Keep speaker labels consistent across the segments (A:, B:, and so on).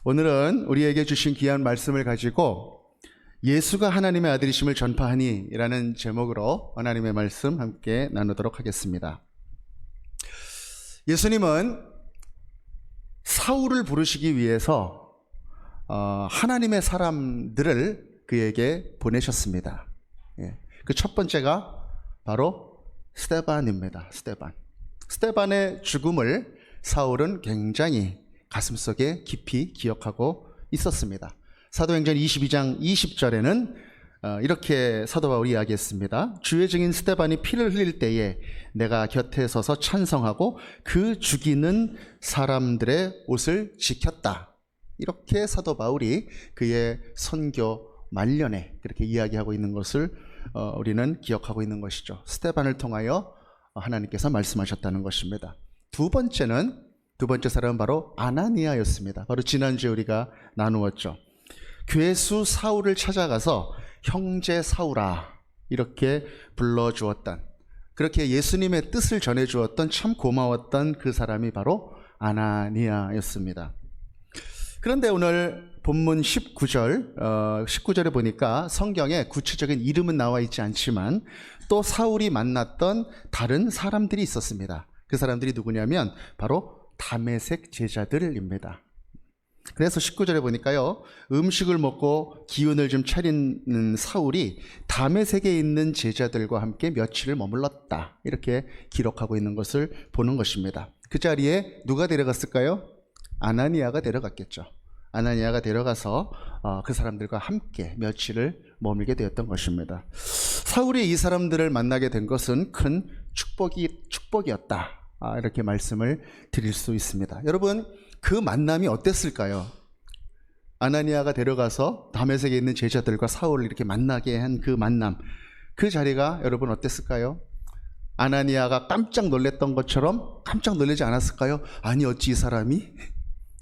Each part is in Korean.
A: 오늘은 우리에게 주신 귀한 말씀을 가지고 예수가 하나님의 아들이심을 전파하니 라는 제목으로 하나님의 말씀 함께 나누도록 하겠습니다. 예수님은 사울을 부르시기 위해서 하나님의 사람들을 그에게 보내셨습니다. 그 첫 번째가 바로 스데반입니다. 스데반의 죽음을 사울은 굉장히 가슴속에 깊이 기억하고 있었습니다. 사도행전 22장 20절에는 이렇게 사도 바울이 이야기했습니다. 주의 증인 스데반이 피를 흘릴 때에 내가 곁에 서서 찬성하고 그 죽이는 사람들의 옷을 지켰다. 이렇게 사도 바울이 그의 선교 말년에 그렇게 이야기하고 있는 것을 우리는 기억하고 있는 것이죠. 스데반을 통하여 하나님께서 말씀하셨다는 것입니다. 두 번째 사람은 바로 아나니아였습니다. 바로 지난주에 우리가 나누었죠. 괴수 사울을 찾아가서 형제 사울아 이렇게 불러주었던, 그렇게 예수님의 뜻을 전해주었던 참 고마웠던 그 사람이 바로 아나니아였습니다. 그런데 오늘 본문 19절에 보니까 성경에 구체적인 이름은 나와 있지 않지만 또 사울이 만났던 다른 사람들이 있었습니다. 그 사람들이 누구냐면 바로 다메섹 제자들입니다. 그래서 19절에 보니까요, 음식을 먹고 기운을 좀 차린 사울이 다메섹에 있는 제자들과 함께 며칠을 머물렀다, 이렇게 기록하고 있는 것을 보는 것입니다. 그 자리에 누가 데려갔을까요? 아나니아가 데려갔겠죠. 아나니아가 데려가서 그 사람들과 함께 며칠을 머물게 되었던 것입니다. 사울이 이 사람들을 만나게 된 것은 큰 축복이었다, 이렇게 말씀을 드릴 수 있습니다. 여러분, 그 만남이 어땠을까요? 아나니아가 데려가서 다메섹에 있는 제자들과 사울을 이렇게 만나게 한 그 만남, 그 자리가 여러분 어땠을까요? 아나니아가 깜짝 놀랐던 것처럼 깜짝 놀라지 않았을까요? 아니 어찌 이 사람이?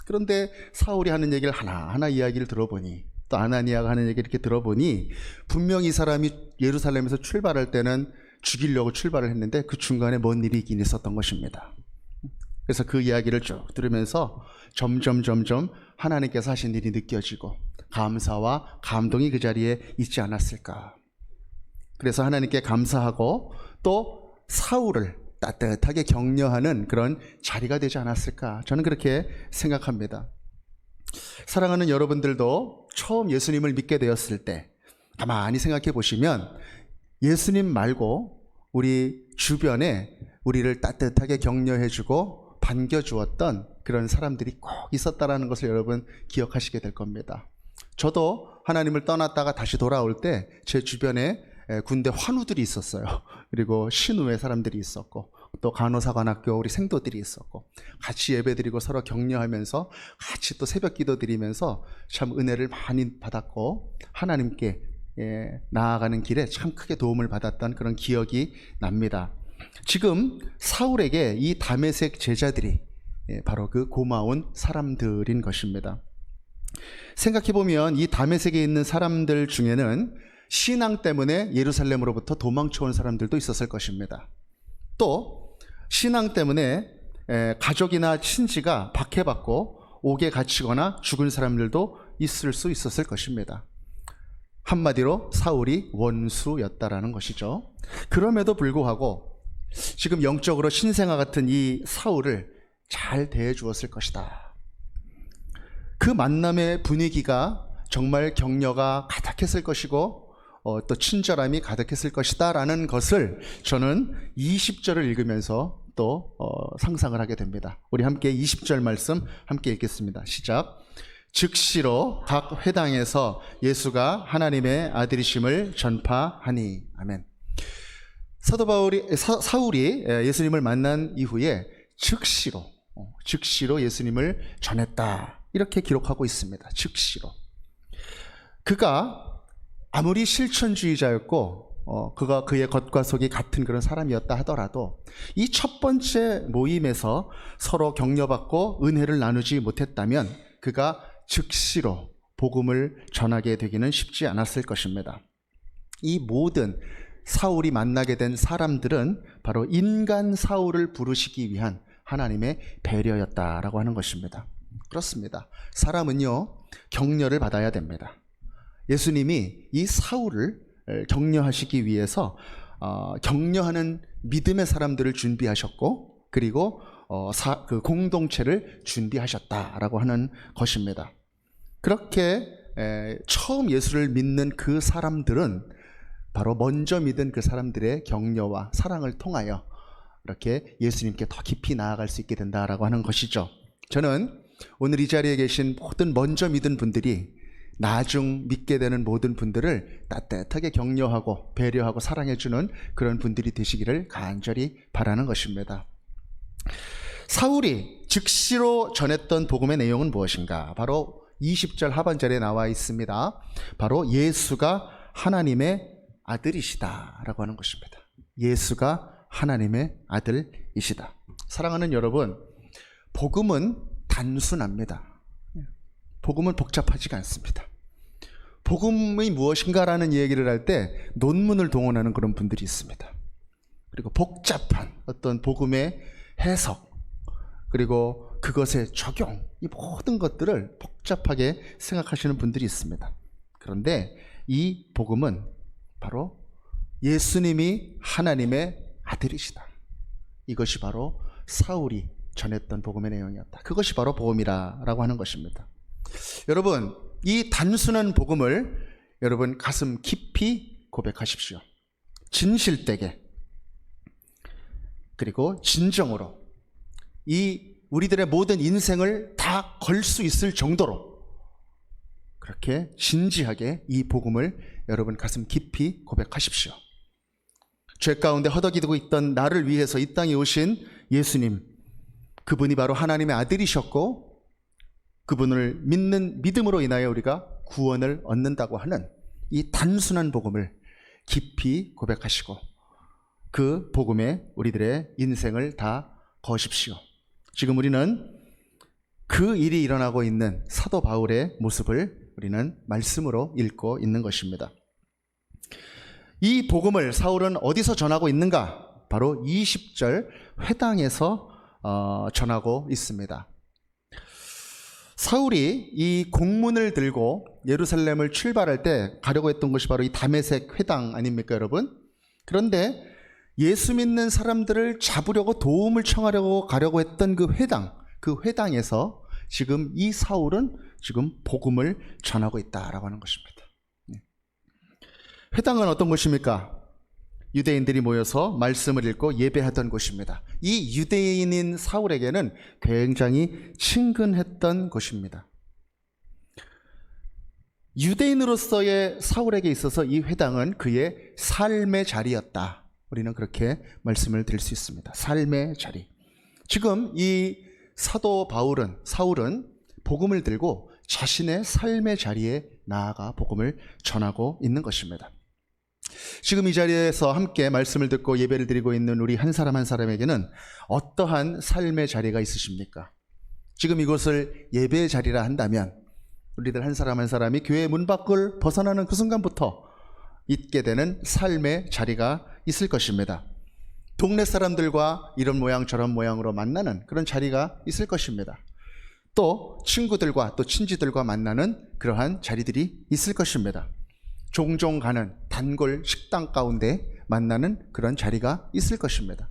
A: 그런데 사울이 하는 얘기를 하나하나 이야기를 들어보니, 또 아나니아가 하는 얘기를 이렇게 들어보니 분명히 이 사람이 예루살렘에서 출발할 때는 죽이려고 출발을 했는데 그 중간에 뭔 일이 있긴 있었던 것입니다. 그래서 그 이야기를 쭉 들으면서 점점 하나님께서 하신 일이 느껴지고 감사와 감동이 그 자리에 있지 않았을까. 그래서 하나님께 감사하고 또 사울을 따뜻하게 격려하는 그런 자리가 되지 않았을까, 저는 그렇게 생각합니다. 사랑하는 여러분들도 처음 예수님을 믿게 되었을 때 가만히 생각해 보시면 예수님 말고 우리 주변에 우리를 따뜻하게 격려해주고 반겨주었던 그런 사람들이 꼭 있었다라는 것을 여러분 기억하시게 될 겁니다. 저도 하나님을 떠났다가 다시 돌아올 때 제 주변에 군대 환우들이 있었어요. 그리고 신우의 사람들이 있었고 또 간호사관학교 우리 생도들이 있었고 같이 예배드리고 서로 격려하면서 같이 또 새벽 기도 드리면서 참 은혜를 많이 받았고 하나님께 나아가는 길에 참 크게 도움을 받았던 그런 기억이 납니다. 지금 사울에게 이 다메섹 제자들이 바로 그 고마운 사람들인 것입니다. 생각해보면 이 다메섹에 있는 사람들 중에는 신앙 때문에 예루살렘으로부터 도망쳐온 사람들도 있었을 것입니다. 또 신앙 때문에 가족이나 친지가 박해받고 옥에 갇히거나 죽은 사람들도 있을 수 있었을 것입니다. 한마디로 사울이 원수였다라는 것이죠. 그럼에도 불구하고 지금 영적으로 신생아 같은 이 사울을 잘 대해주었을 것이다. 그 만남의 분위기가 정말 격려가 가득했을 것이고 또 친절함이 가득했을 것이다 라는 것을 저는 20절을 읽으면서 또 상상을 하게 됩니다. 우리 함께 20절 말씀 함께 읽겠습니다. 시작. 즉시로 각 회당에서 예수가 하나님의 아들이심을 전파하니. 아멘. 사울이 예수님을 만난 이후에 즉시로 예수님을 전했다, 이렇게 기록하고 있습니다. 즉시로. 그가 아무리 실천주의자였고 그가 그의 겉과 속이 같은 그런 사람이었다 하더라도 이 첫 번째 모임에서 서로 격려받고 은혜를 나누지 못했다면 그가 즉시로 복음을 전하게 되기는 쉽지 않았을 것입니다. 이 모든 사울이 만나게 된 사람들은 바로 인간 사울을 부르시기 위한 하나님의 배려였다라고 하는 것입니다. 그렇습니다. 사람은요, 격려를 받아야 됩니다. 예수님이 이 사울을 격려하시기 위해서 격려하는 믿음의 사람들을 준비하셨고, 그리고 그 공동체를 준비하셨다라고 하는 것입니다. 그렇게 처음 예수를 믿는 그 사람들은 바로 먼저 믿은 그 사람들의 격려와 사랑을 통하여 이렇게 예수님께 더 깊이 나아갈 수 있게 된다라고 하는 것이죠. 저는 오늘 이 자리에 계신 모든 먼저 믿은 분들이 나중 믿게 되는 모든 분들을 따뜻하게 격려하고 배려하고 사랑해주는 그런 분들이 되시기를 간절히 바라는 것입니다. 사울이 즉시로 전했던 복음의 내용은 무엇인가? 바로 20절 하반절에 나와 있습니다. 바로 예수가 하나님의 아들이시다 라고 하는 것입니다. 예수가 하나님의 아들이시다. 사랑하는 여러분, 복음은 단순합니다. 복음은 복잡하지가 않습니다. 복음이 무엇인가라는 얘기를 할 때 논문을 동원하는 그런 분들이 있습니다. 그리고 복잡한 어떤 복음의 해석, 그리고 그것의 적용, 이 모든 것들을 복잡하게 생각하시는 분들이 있습니다. 그런데 이 복음은 바로 예수님이 하나님의 아들이시다. 이것이 바로 사울이 전했던 복음의 내용이었다. 그것이 바로 복음이라고 하는 것입니다. 여러분, 이 단순한 복음을 여러분 가슴 깊이 고백하십시오. 진실되게, 그리고 진정으로 이 우리들의 모든 인생을 다 걸 수 있을 정도로 그렇게 진지하게 이 복음을 여러분 가슴 깊이 고백하십시오. 죄 가운데 허덕이고 있던 나를 위해서 이 땅에 오신 예수님, 그분이 바로 하나님의 아들이셨고 그분을 믿는 믿음으로 인하여 우리가 구원을 얻는다고 하는 이 단순한 복음을 깊이 고백하시고 그 복음에 우리들의 인생을 다 거십시오. 지금 우리는 그 일이 일어나고 있는 사도 바울의 모습을 우리는 말씀으로 읽고 있는 것입니다. 이 복음을 사울은 어디서 전하고 있는가? 바로 20절 회당에서 전하고 있습니다. 사울이 이 공문을 들고 예루살렘을 출발할 때 가려고 했던 것이 바로 이 다메섹 회당 아닙니까, 여러분? 그런데 예수 믿는 사람들을 잡으려고 도움을 청하려고 가려고 했던 그 회당에서 지금 이 사울은 지금 복음을 전하고 있다라고 하는 것입니다. 회당은 어떤 곳입니까? 유대인들이 모여서 말씀을 읽고 예배하던 곳입니다. 이 유대인인 사울에게는 굉장히 친근했던 곳입니다. 유대인으로서의 사울에게 있어서 이 회당은 그의 삶의 자리였다. 우리는 그렇게 말씀을 드릴 수 있습니다. 삶의 자리. 지금 이 사도 사울은 복음을 들고 자신의 삶의 자리에 나아가 복음을 전하고 있는 것입니다. 지금 이 자리에서 함께 말씀을 듣고 예배를 드리고 있는 우리 한 사람 한 사람에게는 어떠한 삶의 자리가 있으십니까? 지금 이곳을 예배의 자리라 한다면 우리들 한 사람 한 사람이 교회 문 밖을 벗어나는 그 순간부터 있게 되는 삶의 자리가 있을 것입니다. 동네 사람들과 이런 모양 저런 모양으로 만나는 그런 자리가 있을 것입니다. 또 친구들과 또 친지들과 만나는 그러한 자리들이 있을 것입니다. 종종 가는 단골 식당 가운데 만나는 그런 자리가 있을 것입니다.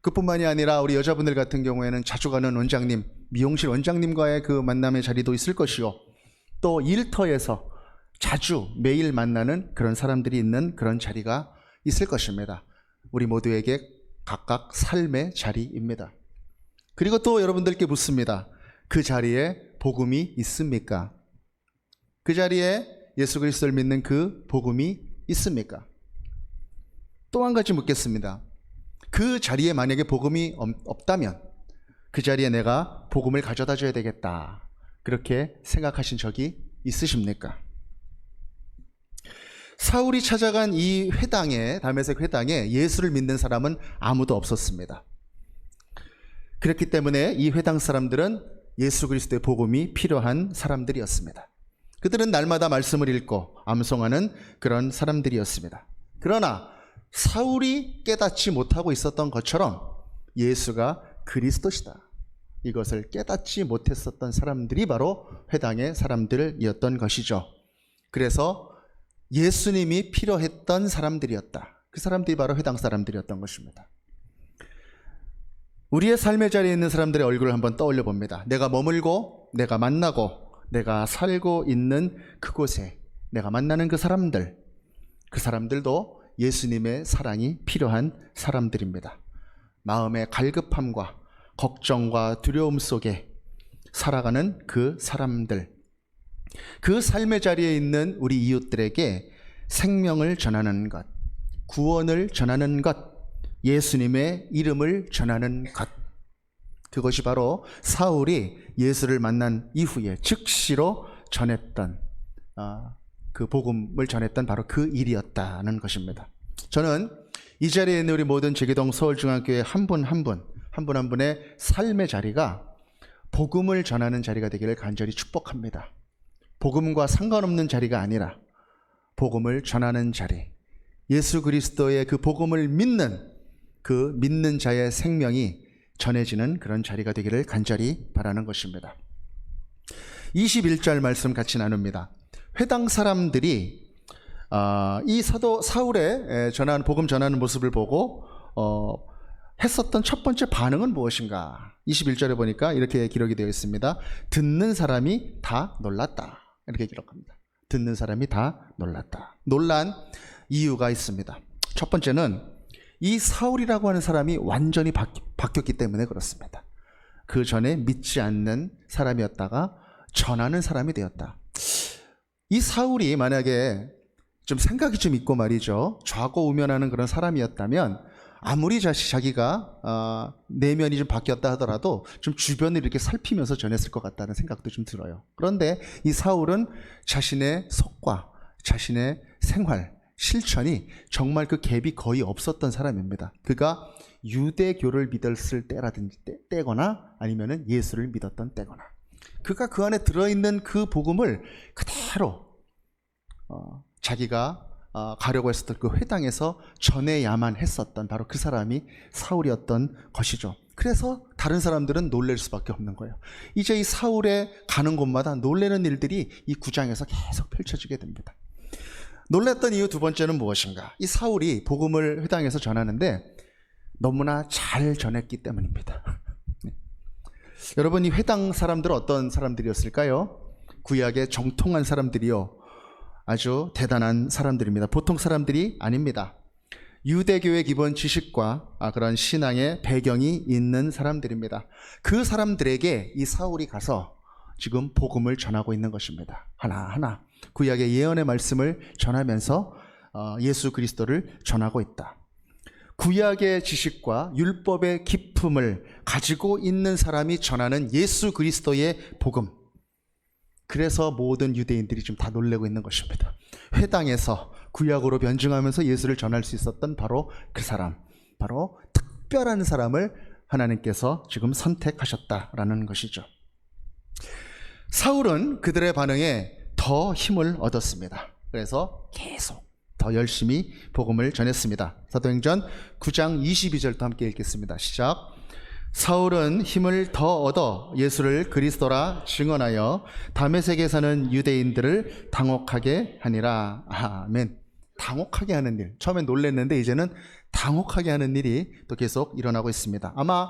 A: 그뿐만이 아니라 우리 여자분들 같은 경우에는 자주 가는 원장님, 미용실 원장님과의 그 만남의 자리도 있을 것이요, 또 일터에서 자주 매일 만나는 그런 사람들이 있는 그런 자리가 있을 것입니다. 우리 모두에게 각각 삶의 자리입니다. 그리고 또 여러분들께 묻습니다. 그 자리에 복음이 있습니까? 그 자리에 예수 그리스도를 믿는 그 복음이 있습니까? 또 한 가지 묻겠습니다. 그 자리에 만약에 복음이 없다면 그 자리에 내가 복음을 가져다 줘야 되겠다, 그렇게 생각하신 적이 있으십니까? 사울이 찾아간 이 회당에, 다메섹 회당에 예수를 믿는 사람은 아무도 없었습니다. 그렇기 때문에 이 회당 사람들은 예수 그리스도의 복음이 필요한 사람들이었습니다. 그들은 날마다 말씀을 읽고 암송하는 그런 사람들이었습니다. 그러나 사울이 깨닫지 못하고 있었던 것처럼 예수가 그리스도시다, 이것을 깨닫지 못했었던 사람들이 바로 회당의 사람들이었던 것이죠. 그래서 예수님이 필요했던 사람들이었다. 그 사람들이 바로 회당 사람들이었던 것입니다. 우리의 삶의 자리에 있는 사람들의 얼굴을 한번 떠올려 봅니다. 내가 머물고, 내가 만나고, 내가 살고 있는 그곳에 내가 만나는 그 사람들도 예수님의 사랑이 필요한 사람들입니다. 마음의 갈급함과 걱정과 두려움 속에 살아가는 그 사람들, 그 삶의 자리에 있는 우리 이웃들에게 생명을 전하는 것, 구원을 전하는 것, 예수님의 이름을 전하는 것, 그것이 바로 사울이 예수를 만난 이후에 즉시로 전했던 그 복음을 전했던 바로 그 일이었다는 것입니다. 저는 이 자리에 있는 우리 모든 제기동 서울중앙교회 한 분 한 분의 삶의 자리가 복음을 전하는 자리가 되기를 간절히 축복합니다. 복음과 상관없는 자리가 아니라 복음을 전하는 자리, 예수 그리스도의 그 복음을 믿는 그 믿는 자의 생명이 전해지는 그런 자리가 되기를 간절히 바라는 것입니다. 21절 말씀 같이 나눕니다. 회당 사람들이 이 사도 사울의 복음 전하는 모습을 보고 했었던 첫 번째 반응은 무엇인가? 21절에 보니까 이렇게 기록이 되어 있습니다. 듣는 사람이 다 놀랐다. 이렇게 기록합니다. 듣는 사람이 다 놀랐다. 놀란 이유가 있습니다. 첫 번째는 이 사울이라고 하는 사람이 완전히 바뀌었기 때문에 그렇습니다. 그 전에 믿지 않는 사람이었다가 전하는 사람이 되었다. 이 사울이 만약에 좀 생각이 좀 있고 말이죠, 좌고우면하는 그런 사람이었다면 아무리 자기가 내면이 좀 바뀌었다 하더라도 좀 주변을 이렇게 살피면서 전했을 것 같다는 생각도 좀 들어요. 그런데 이 사울은 자신의 속과 자신의 생활, 실천이 정말 그 갭이 거의 없었던 사람입니다. 그가 유대교를 믿었을 때거나 아니면은 예수를 믿었던 때거나, 그가 그 안에 들어있는 그 복음을 그대로 자기가 가려고 했었던 그 회당에서 전해야만 했었던 바로 그 사람이 사울이었던 것이죠. 그래서 다른 사람들은 놀랄 수밖에 없는 거예요. 이제 이 사울의 가는 곳마다 놀라는 일들이 이 9장에서 계속 펼쳐지게 됩니다. 놀랐던 이유 두 번째는 무엇인가? 이 사울이 복음을 회당에서 전하는데 너무나 잘 전했기 때문입니다. 여러분, 이 회당 사람들은 어떤 사람들이었을까요? 구약의 정통한 사람들이요, 아주 대단한 사람들입니다. 보통 사람들이 아닙니다. 유대교의 기본 지식과 그런 신앙의 배경이 있는 사람들입니다. 그 사람들에게 이 사울이 가서 지금 복음을 전하고 있는 것입니다. 하나하나 구약의 예언의 말씀을 전하면서 예수 그리스도를 전하고 있다. 구약의 지식과 율법의 기품을 가지고 있는 사람이 전하는 예수 그리스도의 복음, 그래서 모든 유대인들이 지금 다 놀라고 있는 것입니다. 회당에서 구약으로 변증하면서 예수를 전할 수 있었던 바로 그 사람, 바로 특별한 사람을 하나님께서 지금 선택하셨다라는 것이죠. 사울은 그들의 반응에 더 힘을 얻었습니다. 그래서 계속 더 열심히 복음을 전했습니다. 사도행전 9장 22절도 함께 읽겠습니다. 시작. 사울은 힘을 더 얻어 예수를 그리스도라 증언하여 다메섹에 사는 유대인들을 당혹하게 하니라. 아멘. 당혹하게 하는 일. 처음엔 놀랬는데 이제는 당혹하게 하는 일이 또 계속 일어나고 있습니다. 아마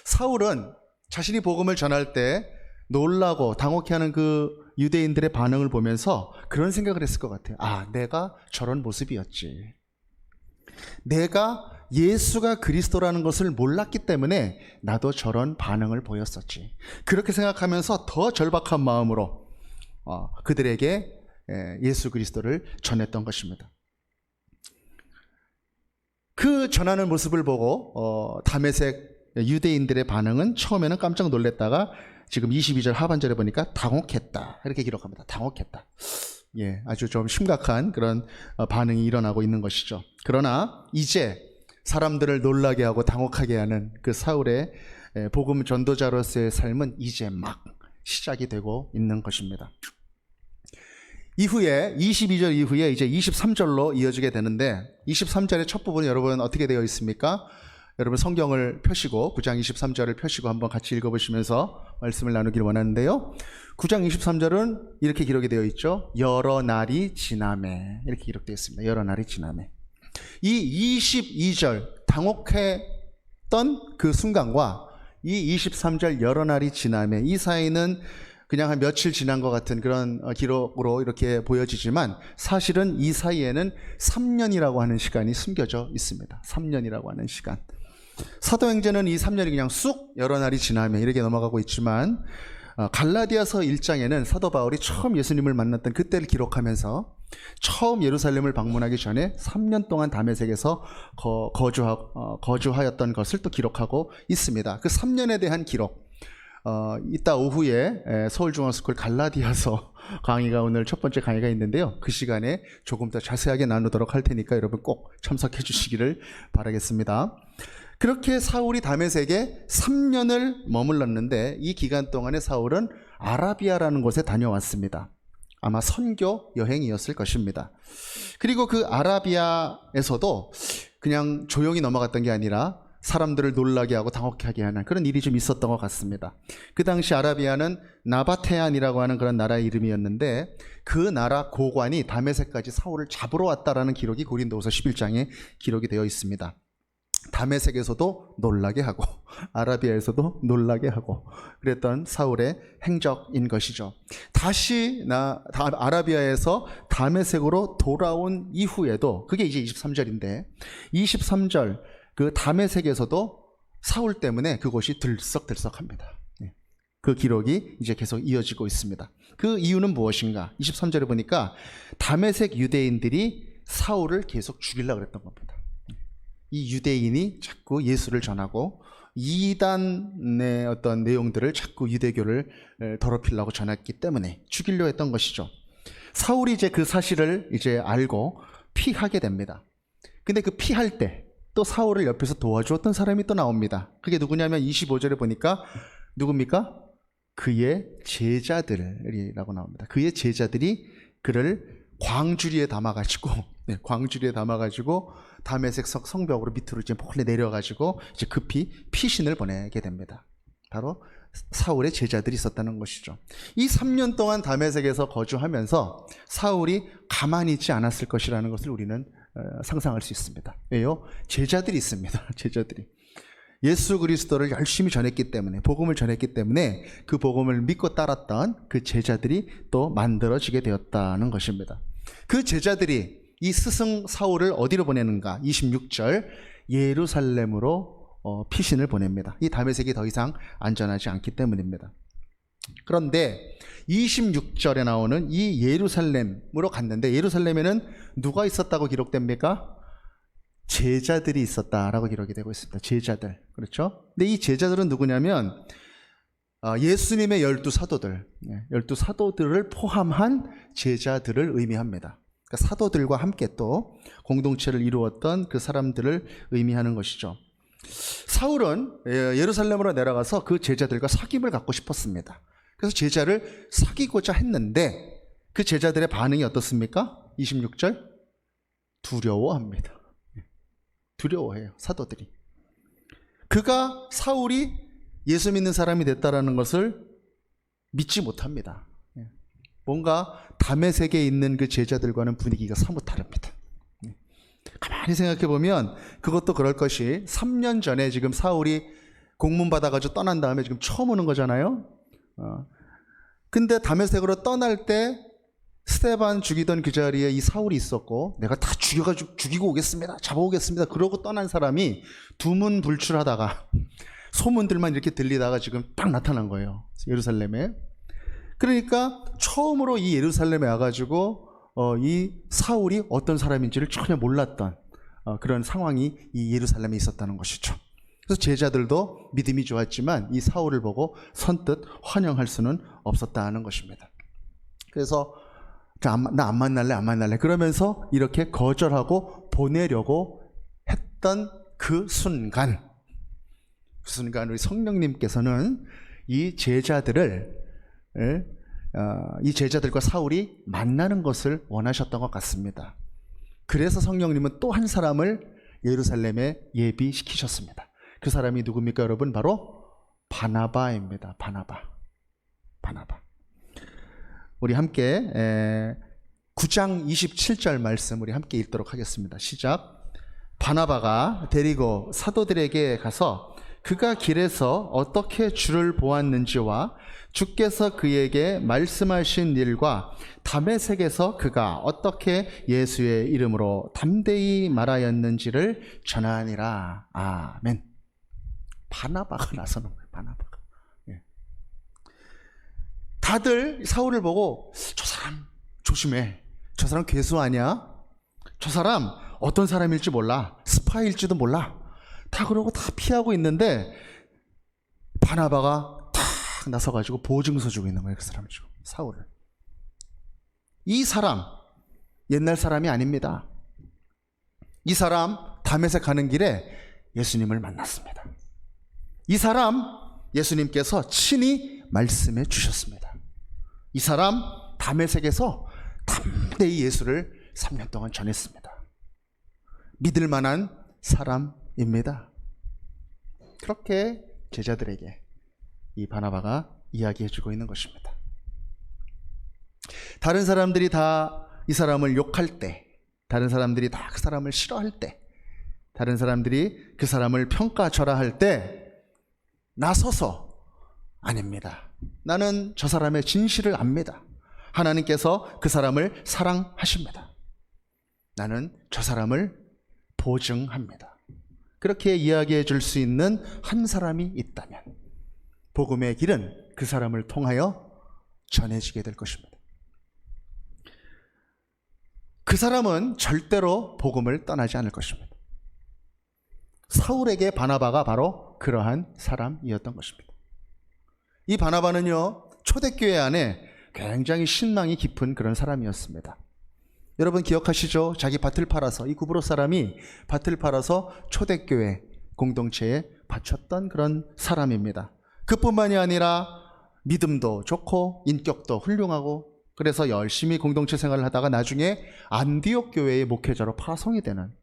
A: 사울은 자신이 복음을 전할 때 놀라고 당혹해하는 그 유대인들의 반응을 보면서 그런 생각을 했을 것 같아요. 내가 저런 모습이었지. 내가 예수가 그리스도라는 것을 몰랐기 때문에 나도 저런 반응을 보였었지. 그렇게 생각하면서 더 절박한 마음으로 그들에게 예수 그리스도를 전했던 것입니다. 그 전하는 모습을 보고 다메섹 유대인들의 반응은 처음에는 깜짝 놀랐다가 지금 22절 하반절에 보니까 당혹했다, 이렇게 기록합니다. 당혹했다. 아주 좀 심각한 그런 반응이 일어나고 있는 것이죠. 그러나 이제 사람들을 놀라게 하고 당혹하게 하는 그 사울의 복음 전도자로서의 삶은 이제 막 시작이 되고 있는 것입니다. 이후에 22절 이후에 이제 23절로 이어지게 되는데 23절의 첫 부분은 여러분 어떻게 되어 있습니까? 여러분 성경을 펴시고 9장 23절을 펴시고 한번 같이 읽어보시면서 말씀을 나누길 원하는데요. 9장 23절은 이렇게 기록이 되어 있죠. 여러 날이 지나매, 이렇게 기록되어 있습니다. 여러 날이 지나매. 이 22절 당혹했던 그 순간과 이 23절 여러 날이 지나매, 이 사이는 그냥 한 며칠 지난 것 같은 그런 기록으로 이렇게 보여지지만 사실은 이 사이에는 3년이라고 하는 시간이 숨겨져 있습니다. 3년이라고 하는 시간. 사도행전은 이 3년이 그냥 쑥 여러 날이 지나며 이렇게 넘어가고 있지만 갈라디아서 1장에는 사도 바울이 처음 예수님을 만났던 그때를 기록하면서 처음 예루살렘을 방문하기 전에 3년 동안 다메섹에서 거주하였던 것을 또 기록하고 있습니다. 그 3년에 대한 기록, 이따 오후에 서울중앙스쿨 갈라디아서 강의가 오늘 첫 번째 강의가 있는데요. 그 시간에 조금 더 자세하게 나누도록 할 테니까 여러분 꼭 참석해 주시기를 바라겠습니다. 그렇게 사울이 다메섹에 3년을 머물렀는데 이 기간 동안에 사울은 아라비아라는 곳에 다녀왔습니다. 아마 선교 여행이었을 것입니다. 그리고 그 아라비아에서도 그냥 조용히 넘어갔던 게 아니라 사람들을 놀라게 하고 당혹하게 하는 그런 일이 좀 있었던 것 같습니다. 그 당시 아라비아는 나바테안이라고 하는 그런 나라의 이름이었는데 그 나라 고관이 다메섹까지 사울을 잡으러 왔다라는 기록이 고린도후서 11장에 기록이 되어 있습니다. 다메섹에서도 놀라게 하고 아라비아에서도 놀라게 하고 그랬던 사울의 행적인 것이죠. 다시 아라비아에서 다메섹으로 돌아온 이후에도, 그게 이제 23절인데 23절 그 다메섹에서도 사울 때문에 그곳이 들썩들썩합니다. 그 기록이 이제 계속 이어지고 있습니다. 그 이유는 무엇인가? 23절에 보니까 다메섹 유대인들이 사울을 계속 죽이려고 그랬던 겁니다. 이 유대인이 자꾸 예수를 전하고 이단의 어떤 내용들을 자꾸 유대교를 더럽히려고 전했기 때문에 죽이려 했던 것이죠. 사울이 이제 그 사실을 이제 알고 피하게 됩니다. 근데 그 피할 때 또 사울을 옆에서 도와주었던 사람이 또 나옵니다. 그게 누구냐면 25절에 보니까 누굽니까? 그의 제자들이라고 나옵니다. 그의 제자들이 그를 광주리에 담아가지고 다메섹 성벽으로 밑으로 이제 몰래 내려가지고 이제 급히 피신을 보내게 됩니다. 바로 사울의 제자들이 있었다는 것이죠. 이 3년 동안 다메섹에서 거주하면서 사울이 가만히 있지 않았을 것이라는 것을 우리는 상상할 수 있습니다. 왜요? 제자들이 있습니다. 제자들이 예수 그리스도를 열심히 전했기 때문에, 복음을 전했기 때문에 그 복음을 믿고 따랐던 그 제자들이 또 만들어지게 되었다는 것입니다. 그 제자들이 이 스승 사울을 어디로 보내는가? 26절 예루살렘으로 피신을 보냅니다. 이 다메섹이 더 이상 안전하지 않기 때문입니다. 그런데 26절에 나오는 이 예루살렘으로 갔는데 예루살렘에는 누가 있었다고 기록됩니까? 제자들이 있었다라고 기록이 되고 있습니다. 제자들. 그렇죠? 근데 이 제자들은 누구냐면 예수님의 12사도들, 12사도들을 포함한 제자들을 의미합니다. 그러니까 사도들과 함께 또 공동체를 이루었던 그 사람들을 의미하는 것이죠. 사울은 예루살렘으로 내려가서 그 제자들과 사귐을 갖고 싶었습니다. 그래서 제자를 사귀고자 했는데 그 제자들의 반응이 어떻습니까? 26절 두려워합니다. 두려워해요. 사도들이. 그가 사울이 예수 믿는 사람이 됐다라는 것을 믿지 못합니다. 뭔가 다메섹에 있는 그 제자들과는 분위기가 사뭇 다릅니다. 가만히 생각해 보면 그것도 그럴 것이 3년 전에 지금 사울이 공문 받아가지고 떠난 다음에 지금 처음 오는 거잖아요. 근데 다메섹으로 떠날 때 스데반 죽이던 그 자리에 이 사울이 있었고 내가 다 죽이고 오겠습니다. 잡아오겠습니다. 그러고 떠난 사람이 두문불출하다가 소문들만 이렇게 들리다가 지금 딱 나타난 거예요. 예루살렘에. 그러니까 처음으로 이 예루살렘에 와가지고 이 사울이 어떤 사람인지를 전혀 몰랐던 그런 상황이 이 예루살렘에 있었다는 것이죠. 그래서 제자들도 믿음이 좋았지만 이 사울을 보고 선뜻 환영할 수는 없었다는 것입니다. 그래서 나 안 만날래 그러면서 이렇게 거절하고 보내려고 했던 그 순간 우리 성령님께서는 이 제자들과 사울이 만나는 것을 원하셨던 것 같습니다. 그래서 성령님은 또 한 사람을 예루살렘에 예비시키셨습니다. 그 사람이 누굽니까 여러분? 바로 바나바입니다. 바나바. 우리 함께 9장 27절 말씀 우리 함께 읽도록 하겠습니다. 시작. 바나바가 데리고 사도들에게 가서 그가 길에서 어떻게 주를 보았는지와 주께서 그에게 말씀하신 일과 다메섹에서 그가 어떻게 예수의 이름으로 담대히 말하였는지를 전하니라. 아멘. 바나바가 나서는 거예요. 바나바가. 다들 사울을 보고 저 사람 조심해. 저 사람 괴수 아니야? 저 사람 어떤 사람일지 몰라. 스파일지도 몰라. 다 그러고 다 피하고 있는데 바나바가 탁 나서가지고 보증서 주고 있는 거예요. 그 사람을 주고. 사울을. 이 사람 옛날 사람이 아닙니다. 이 사람 다메섹 가는 길에 예수님을 만났습니다. 이 사람 예수님께서 친히 말씀해 주셨습니다. 이 사람 다메섹에서 담대히 예수를 3년 동안 전했습니다. 믿을 만한 사람입니다. 그렇게 제자들에게 이 바나바가 이야기해 주고 있는 것입니다. 다른 사람들이 다 이 사람을 욕할 때, 다른 사람들이 다 그 사람을 싫어할 때, 다른 사람들이 그 사람을 평가절하할 때 나서서 아닙니다. 나는 저 사람의 진실을 압니다. 하나님께서 그 사람을 사랑하십니다. 나는 저 사람을 보증합니다. 그렇게 이야기해 줄 수 있는 한 사람이 있다면 복음의 길은 그 사람을 통하여 전해지게 될 것입니다. 그 사람은 절대로 복음을 떠나지 않을 것입니다. 사울에게 바나바가 바로 그러한 사람이었던 것입니다. 이 바나바는요, 초대교회 안에 굉장히 신망이 깊은 그런 사람이었습니다. 여러분 기억하시죠? 자기 밭을 팔아서, 이 구브로 사람이 밭을 팔아서 초대교회 공동체에 바쳤던 그런 사람입니다. 그뿐만이 아니라 믿음도 좋고 인격도 훌륭하고, 그래서 열심히 공동체 생활을 하다가 나중에 안디옥 교회의 목회자로 파송이 되는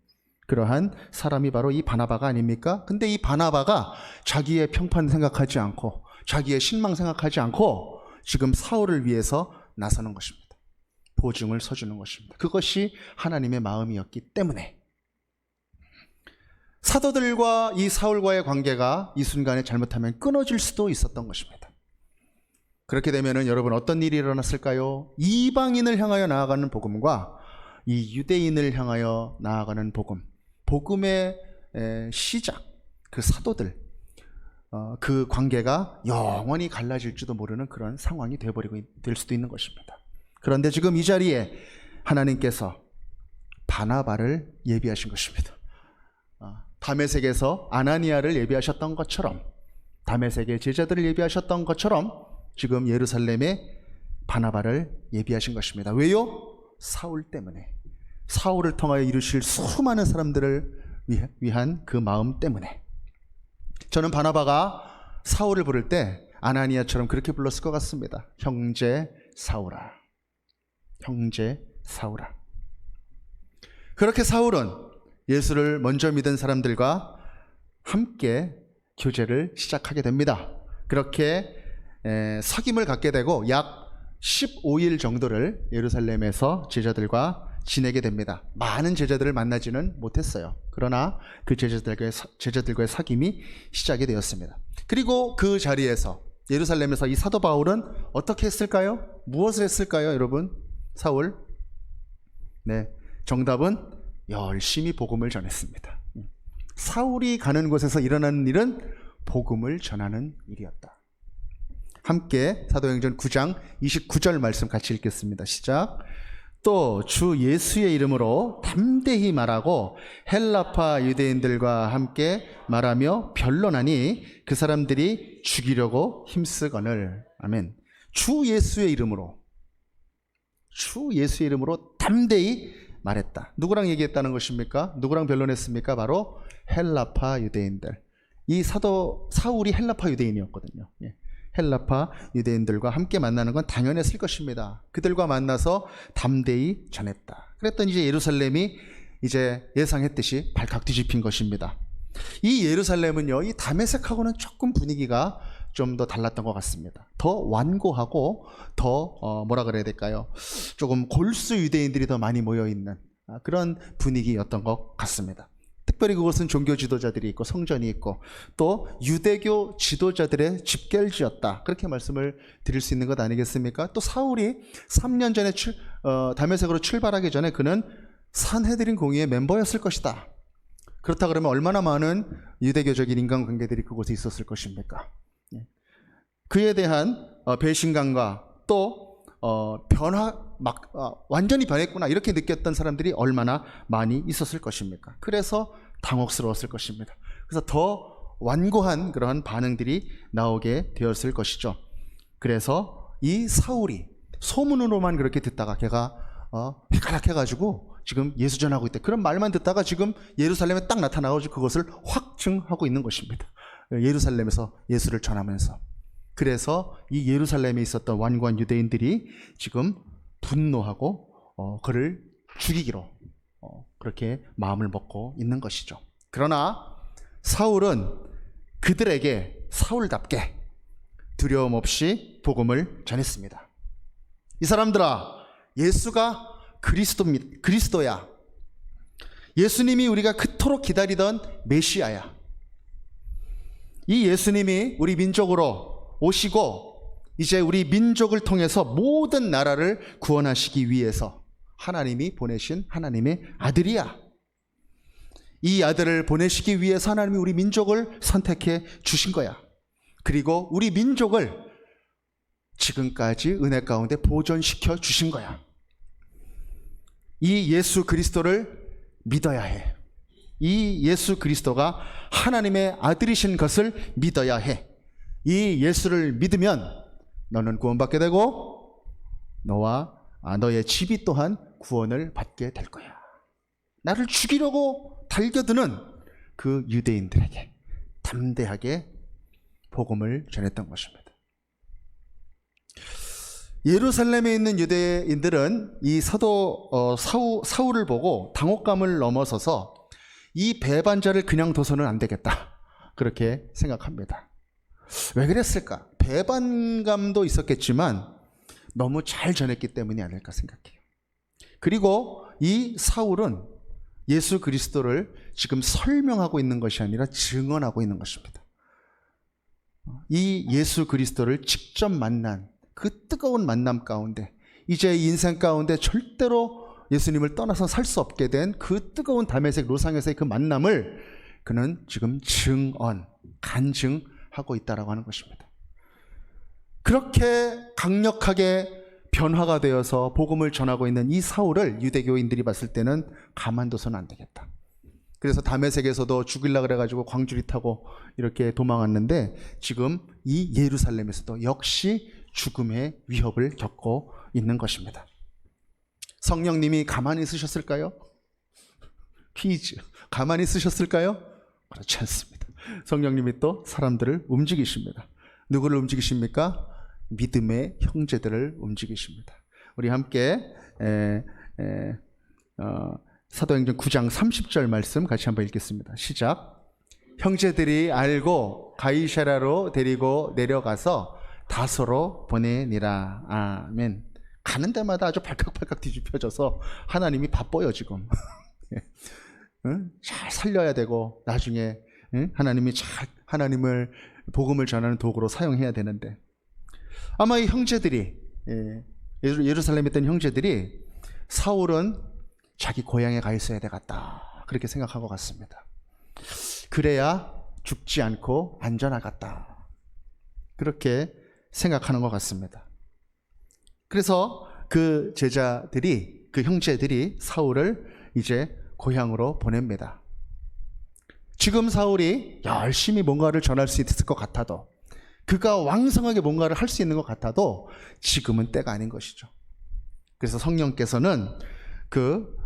A: 그러한 사람이 바로 이 바나바가 아닙니까? 근데 이 바나바가 자기의 평판 생각하지 않고 자기의 신망 생각하지 않고 지금 사울을 위해서 나서는 것입니다. 보증을 서주는 것입니다. 그것이 하나님의 마음이었기 때문에 사도들과 이 사울과의 관계가 이 순간에 잘못하면 끊어질 수도 있었던 것입니다. 그렇게 되면은 여러분 어떤 일이 일어났을까요? 이방인을 향하여 나아가는 복음과 이 유대인을 향하여 나아가는 복음, 복음의 시작, 그 사도들, 그 관계가 영원히 갈라질지도 모르는 그런 상황이 될 수도 있는 것입니다. 그런데 지금 이 자리에 하나님께서 바나바를 예비하신 것입니다. 다메섹에서 아나니아를 예비하셨던 것처럼, 다메섹의 제자들을 예비하셨던 것처럼 지금 예루살렘에 바나바를 예비하신 것입니다. 왜요? 사울 때문에. 사울을 통하여 이루실 수많은 사람들을 위한 그 마음 때문에. 저는 바나바가 사울을 부를 때 아나니아처럼 그렇게 불렀을 것 같습니다. 형제 사울아. 형제 사울아. 그렇게 사울은 예수를 먼저 믿은 사람들과 함께 교제를 시작하게 됩니다. 그렇게 석임을 갖게 되고 약 15일 정도를 예루살렘에서 제자들과 지내게 됩니다. 많은 제자들을 만나지는 못했어요. 그러나 그 제자들과의 사귐이 시작이 되었습니다. 그리고 그 자리에서 예루살렘에서 이 사도 바울은 어떻게 했을까요? 무엇을 했을까요, 여러분? 사울? 네, 정답은 열심히 복음을 전했습니다. 사울이 가는 곳에서 일어나는 일은 복음을 전하는 일이었다. 함께 사도행전 9장 29절 말씀 같이 읽겠습니다. 시작. 또 주 예수의 이름으로 담대히 말하고 헬라파 유대인들과 함께 말하며 변론하니 그 사람들이 죽이려고 힘쓰거늘. 아멘. 주 예수의 이름으로, 주 예수의 이름으로 담대히 말했다. 누구랑 얘기했다는 것입니까? 누구랑 변론했습니까? 바로 헬라파 유대인들. 이 사울이 헬라파 유대인이었거든요. 헬라파 유대인들과 함께 만나는 건 당연했을 것입니다. 그들과 만나서 담대히 전했다. 그랬더니 이제 예루살렘이 이제 예상했듯이 발칵 뒤집힌 것입니다. 이 예루살렘은요, 이 다메섹하고는 조금 분위기가 좀 더 달랐던 것 같습니다. 더 완고하고 더 뭐라 그래야 될까요? 조금 골수 유대인들이 더 많이 모여 있는 그런 분위기였던 것 같습니다. 특별히 그곳은 종교 지도자들이 있고 성전이 있고 또 유대교 지도자들의 집결지였다. 그렇게 말씀을 드릴 수 있는 것 아니겠습니까? 또 사울이 3년 전에 다메섹으로 출발하기 전에 그는 산헤드린 공의의 멤버였을 것이다. 그렇다 그러면 얼마나 많은 유대교적인 인간관계들이 그곳에 있었을 것입니까? 그에 대한 배신감과 또 완전히 변했구나 이렇게 느꼈던 사람들이 얼마나 많이 있었을 것입니까? 그래서 당혹스러웠을 것입니다. 그래서 더 완고한 그러한 반응들이 나오게 되었을 것이죠. 그래서 이 사울이 소문으로만 그렇게 듣다가 걔가 휘가닥해가지고 지금 예수 전하고 있다. 그런 말만 듣다가 지금 예루살렘에 딱 나타나가지고 그것을 확증하고 있는 것입니다. 예루살렘에서 예수를 전하면서. 그래서 이 예루살렘에 있었던 완고한 유대인들이 지금 분노하고 그를 죽이기로 그렇게 마음을 먹고 있는 것이죠. 그러나 사울은 그들에게 사울답게 두려움 없이 복음을 전했습니다. 이 사람들아, 예수가 그리스도야. 예수님이 우리가 그토록 기다리던 메시아야. 이 예수님이 우리 민족으로 오시고 이제 우리 민족을 통해서 모든 나라를 구원하시기 위해서 하나님이 보내신 하나님의 아들이야. 이 아들을 보내시기 위해서 하나님이 우리 민족을 선택해 주신 거야. 그리고 우리 민족을 지금까지 은혜 가운데 보존시켜 주신 거야. 이 예수 그리스도를 믿어야 해. 이 예수 그리스도가 하나님의 아들이신 것을 믿어야 해. 이 예수를 믿으면 너는 구원받게 되고 너와 너의 집이 또한 구원을 받게 될 거야. 나를 죽이려고 달겨드는 그 유대인들에게 담대하게 복음을 전했던 것입니다. 예루살렘에 있는 유대인들은 이 사도 사울을 보고 당혹감을 넘어서서 이 배반자를 그냥 둬서는 안 되겠다. 그렇게 생각합니다. 왜 그랬을까? 배반감도 있었겠지만 너무 잘 전했기 때문이 아닐까 생각해요. 그리고 이 사울은 예수 그리스도를 지금 설명하고 있는 것이 아니라 증언하고 있는 것입니다. 이 예수 그리스도를 직접 만난 그 뜨거운 만남 가운데 이제 인생 가운데 절대로 예수님을 떠나서 살 수 없게 된 그 뜨거운 다메섹 로상에서의 그 만남을 그는 지금 간증하고 있다라고 하는 것입니다. 그렇게 강력하게 변화가 되어서 복음을 전하고 있는 이 사울을 유대교인들이 봤을 때는 가만둬서는 안 되겠다. 그래서 다메섹에서도 죽이려고 그래가지고 광주리 타고 이렇게 도망왔는데 지금 이 예루살렘에서도 역시 죽음의 위협을 겪고 있는 것입니다. 성령님이 가만히 있으셨을까요? 퀴즈. 가만히 있으셨을까요? 그렇지 않습니다. 성령님이 또 사람들을 움직이십니다. 누구를 움직이십니까? 믿음의 형제들을 움직이십니다. 우리 함께 사도행전 9장 30절 말씀 같이 한번 읽겠습니다. 시작. 형제들이 알고 가이사랴로 데리고 내려가서 다소로 보내니라. 아멘. 가는 데마다 아주 발칵발칵 뒤집혀져서 하나님이 바빠요 지금. 잘 살려야 되고 나중에 하나님이 잘 하나님을 복음을 전하는 도구로 사용해야 되는데 아마 이 형제들이 예루살렘에 있던 형제들이 사울은 자기 고향에 가 있어야 되겠다 그렇게 생각한 것 같습니다. 그래야 죽지 않고 안전하겠다 그렇게 생각하는 것 같습니다. 그래서 그 제자들이 그 형제들이 사울을 이제 고향으로 보냅니다. 지금 사울이 열심히 뭔가를 전할 수 있을 것 같아도 그가 왕성하게 뭔가를 할 수 있는 것 같아도 지금은 때가 아닌 것이죠. 그래서 성령께서는 그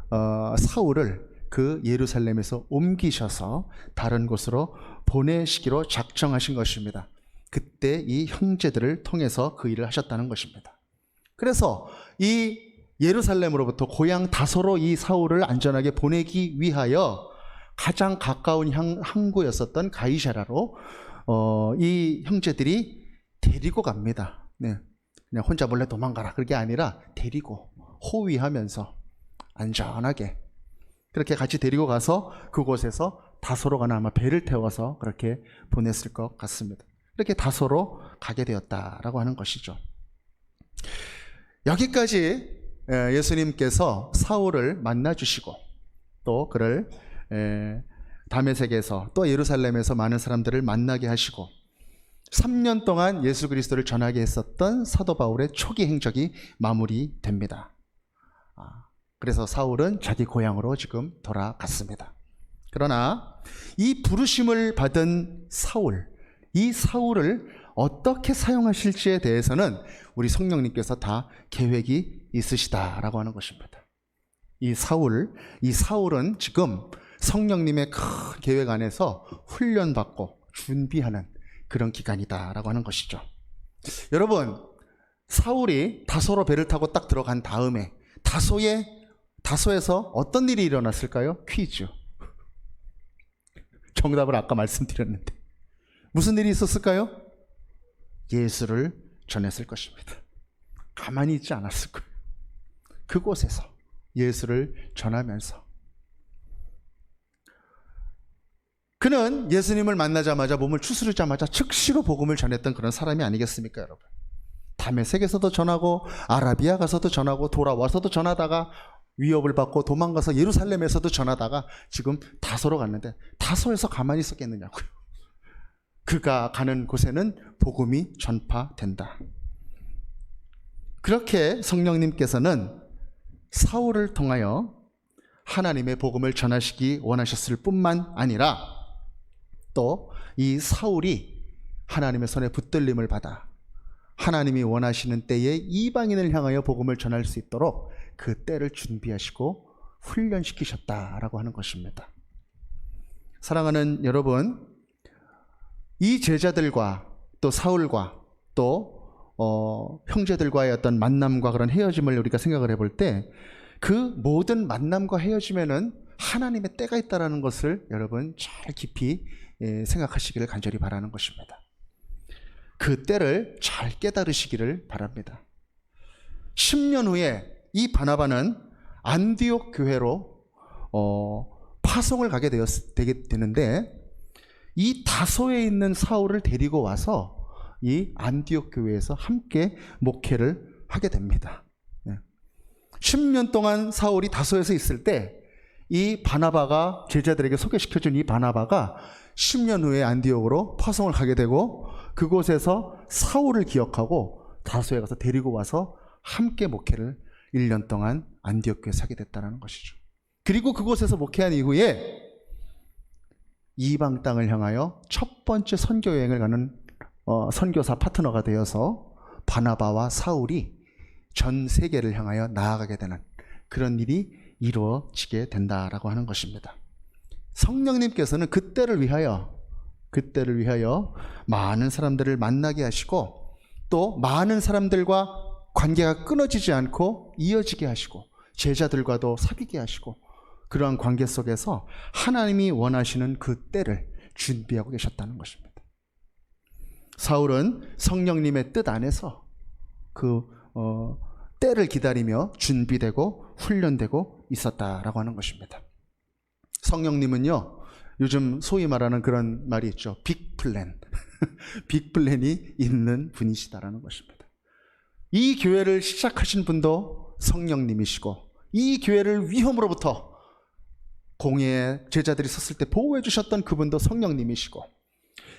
A: 사울을 그 예루살렘에서 옮기셔서 다른 곳으로 보내시기로 작정하신 것입니다. 그때 이 형제들을 통해서 그 일을 하셨다는 것입니다. 그래서 이 예루살렘으로부터 고향 다소로 이 사울을 안전하게 보내기 위하여 가장 가까운 항구였었던 가이사라로 이 형제들이 데리고 갑니다. 네. 그냥 혼자 몰래 도망가라 그게 아니라 데리고 호위하면서 안전하게 그렇게 같이 데리고 가서 그곳에서 다소로 가는 아마 배를 태워서 그렇게 보냈을 것 같습니다. 이렇게 다소로 가게 되었다라고 하는 것이죠. 여기까지 예수님께서 사울을 만나주시고 또 그를 다메섹에서 또 예루살렘에서 많은 사람들을 만나게 하시고 3년 동안 예수 그리스도를 전하게 했었던 사도 바울의 초기 행적이 마무리됩니다. 그래서 사울은 자기 고향으로 지금 돌아갔습니다. 그러나 이 부르심을 받은 사울, 이 사울을 어떻게 사용하실지에 대해서는 우리 성령님께서 다 계획이 있으시다라고 하는 것입니다. 이 사울은 지금 성령님의 큰 계획 안에서 훈련받고 준비하는 그런 기간이다라고 하는 것이죠. 여러분, 사울이 다소로 배를 타고 딱 들어간 다음에 다소에서 어떤 일이 일어났을까요? 퀴즈. 정답을 아까 말씀드렸는데 무슨 일이 있었을까요? 예수를 전했을 것입니다. 가만히 있지 않았을 거예요. 그곳에서 예수를 전하면서 그는 예수님을 만나자마자 몸을 추스르자마자 즉시로 복음을 전했던 그런 사람이 아니겠습니까, 여러분? 다메섹에서도 전하고 아라비아 가서도 전하고 돌아와서도 전하다가 위협을 받고 도망가서 예루살렘에서도 전하다가 지금 다소로 갔는데 다소에서 가만히 있었겠느냐고요. 그가 가는 곳에는 복음이 전파된다. 그렇게 성령님께서는 사울을 통하여 하나님의 복음을 전하시기 원하셨을 뿐만 아니라 또 이 사울이 하나님의 손에 붙들림을 받아 하나님이 원하시는 때에 이방인을 향하여 복음을 전할 수 있도록 그 때를 준비하시고 훈련시키셨다라고 하는 것입니다. 사랑하는 여러분, 이 제자들과 또 사울과 또 형제들과의 어떤 만남과 그런 헤어짐을 우리가 생각을 해볼 때 그 모든 만남과 헤어짐에는 하나님의 때가 있다는 것을 여러분 잘 깊이 생각하시기를 간절히 바라는 것입니다. 그 때를 잘 깨달으시기를 바랍니다. 10년 후에 이 바나바는 안디옥 교회로 파송을 가게 되는데 이 다소에 있는 사울을 데리고 와서 이 안디옥 교회에서 함께 목회를 하게 됩니다. 10년 동안 사울이 다소에서 있을 때 이 바나바가 제자들에게 소개시켜준 이 바나바가 10년 후에 안디옥으로 파송을 가게 되고 그곳에서 사울을 기억하고 다소에 가서 데리고 와서 함께 목회를 1년 동안 안디옥 교회에서 하게 됐다는 것이죠. 그리고 그곳에서 목회한 이후에 이방 땅을 향하여 첫 번째 선교 여행을 가는 선교사 파트너가 되어서 바나바와 사울이 전 세계를 향하여 나아가게 되는 그런 일이 이루어지게 된다라고 하는 것입니다. 성령님께서는 그때를 위하여 많은 사람들을 만나게 하시고 또 많은 사람들과 관계가 끊어지지 않고 이어지게 하시고 제자들과도 사귀게 하시고 그러한 관계 속에서 하나님이 원하시는 그 때를 준비하고 계셨다는 것입니다. 사울은 성령님의 뜻 안에서 때를 기다리며 준비되고 훈련되고 있었다라고 하는 것입니다. 성령님은요, 요즘 소위 말하는 그런 말이 있죠. 빅플랜. 빅플랜이 있는 분이시다라는 것입니다. 이 교회를 시작하신 분도 성령님이시고 이 교회를 위험으로부터 공회에 제자들이 섰을 때 보호해 주셨던 그분도 성령님이시고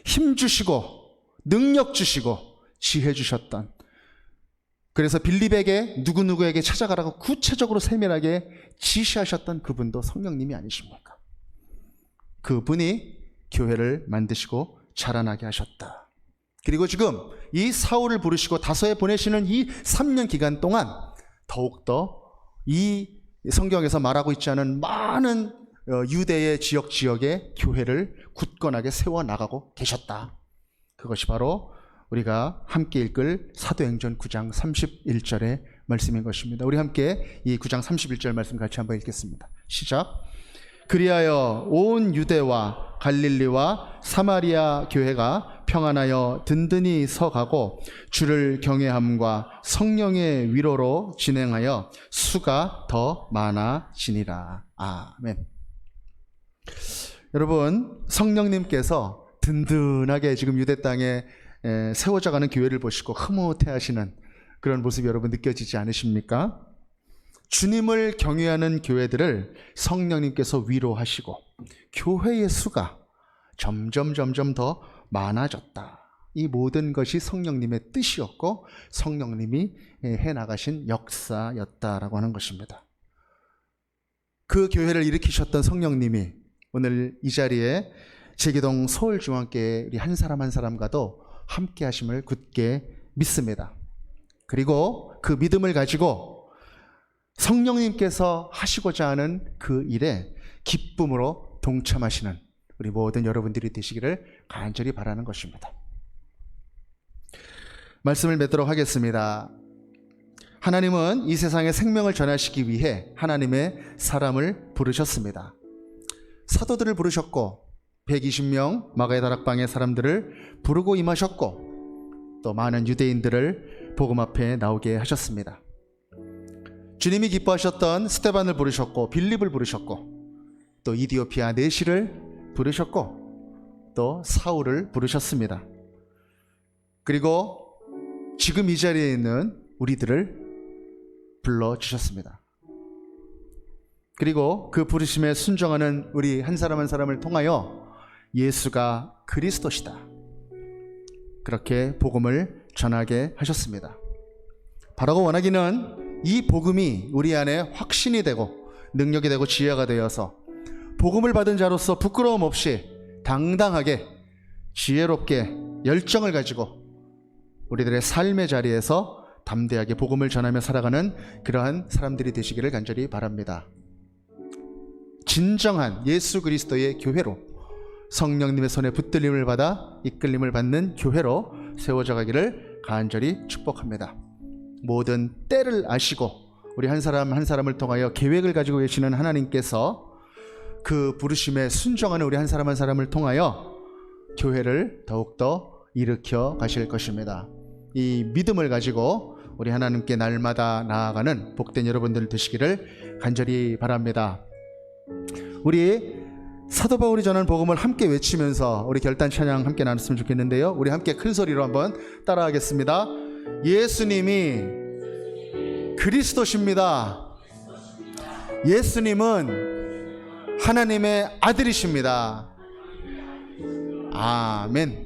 A: 힘 주시고 능력 주시고 지혜 주셨던, 그래서 빌립에게 누구누구에게 찾아가라고 구체적으로 세밀하게 지시하셨던 그분도 성령님이 아니십니까? 그분이 교회를 만드시고 자라나게 하셨다. 그리고 지금 이 사울을 부르시고 다소에 보내시는 이 3년 기간 동안 더욱더 이 성경에서 말하고 있지 않은 많은 유대의 지역에 교회를 굳건하게 세워나가고 계셨다. 그것이 바로 우리가 함께 읽을 사도행전 9장 31절의 말씀인 것입니다. 우리 함께 이 9장 31절 말씀 같이 한번 읽겠습니다. 시작. 그리하여 온 유대와 갈릴리와 사마리아 교회가 평안하여 든든히 서가고 주를 경외함과 성령의 위로로 진행하여 수가 더 많아지니라. 아멘. 여러분, 성령님께서 든든하게 지금 유대 땅에 세워져가는 교회를 보시고 흐뭇해하시는 그런 모습이 여러분 느껴지지 않으십니까? 주님을 경외하는 교회들을 성령님께서 위로하시고 교회의 수가 점점 더 많아졌다. 이 모든 것이 성령님의 뜻이었고 성령님이 해나가신 역사였다라고 하는 것입니다. 그 교회를 일으키셨던 성령님이 오늘 이 자리에 제기동 서울중앙교회 우리 한 사람 한 사람과도 함께 하심을 굳게 믿습니다. 그리고 그 믿음을 가지고 성령님께서 하시고자 하는 그 일에 기쁨으로 동참하시는 우리 모든 여러분들이 되시기를 간절히 바라는 것입니다. 말씀을 맺도록 하겠습니다. 하나님은 이 세상에 생명을 전하시기 위해 하나님의 사람을 부르셨습니다. 사도들을 부르셨고 120명 마가의 다락방의 사람들을 부르고 임하셨고 또 많은 유대인들을 복음 앞에 나오게 하셨습니다. 주님이 기뻐하셨던 스데반을 부르셨고 빌립을 부르셨고 또 이디오피아 내시를 부르셨고 또 사울을 부르셨습니다. 그리고 지금 이 자리에 있는 우리들을 불러주셨습니다. 그리고 그 부르심에 순종하는 우리 한 사람 한 사람을 통하여 예수가 그리스도시다, 그렇게 복음을 전하게 하셨습니다. 바라고 원하기는 이 복음이 우리 안에 확신이 되고 능력이 되고 지혜가 되어서 복음을 받은 자로서 부끄러움 없이 당당하게 지혜롭게 열정을 가지고 우리들의 삶의 자리에서 담대하게 복음을 전하며 살아가는 그러한 사람들이 되시기를 간절히 바랍니다. 진정한 예수 그리스도의 교회로 성령님의 손에 붙들림을 받아 이끌림을 받는 교회로 세워져 가기를 간절히 축복합니다. 모든 때를 아시고 우리 한 사람 한 사람을 통하여 계획을 가지고 계시는 하나님께서 그 부르심에 순종하는 우리 한 사람 한 사람을 통하여 교회를 더욱더 일으켜 가실 것입니다. 이 믿음을 가지고 우리 하나님께 날마다 나아가는 복된 여러분들 되시기를 간절히 바랍니다. 우리 사도 바울이 전한 복음을 함께 외치면서 우리 결단 찬양 함께 나눴으면 좋겠는데요. 우리 함께 큰 소리로 한번 따라하겠습니다. 예수님이 그리스도십니다. 예수님은 하나님의 아들이십니다. 아멘.